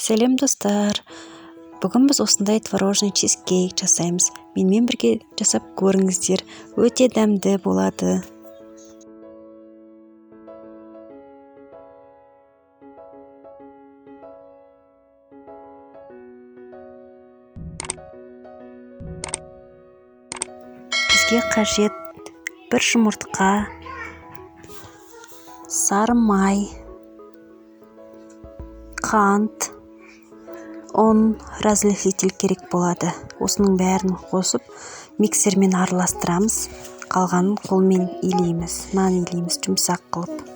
Сәлем достар! Бүгін біз осындай творожный чизкейк жасаймыз. Менімен бірге жасап көріңіздер. Өте дәмді болады. Бізге қажет бір жұмыртқа, сары май, қант, разрыхлитель керек болады. Осының бәрін қосып, миксермен араластырамыз. Қалғанын қолмен илейміз, нан илейміз жұмсақ қылып.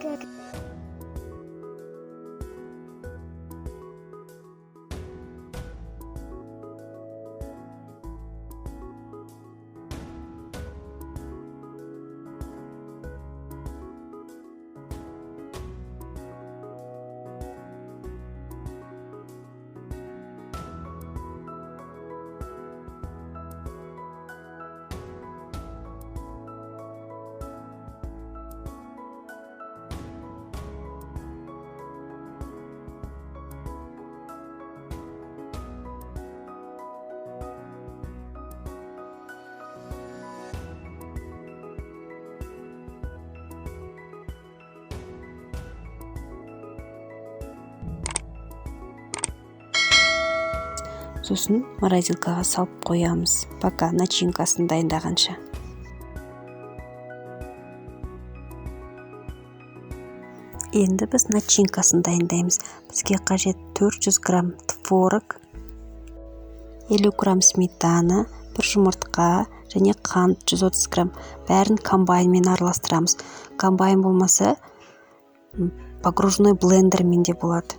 Сосын морозилкаға салып қоямыз, пока начинкасын дайындағанша. Енді біз начинкасын дайындаймыз. Бізге қажет 400 грамм творог, 50 грамм сметана, бір жұмыртқа және қант 130 грамм. Бәрін комбайнмен араластырамыз. Комбайн болмаса, погружной блендермен де болады.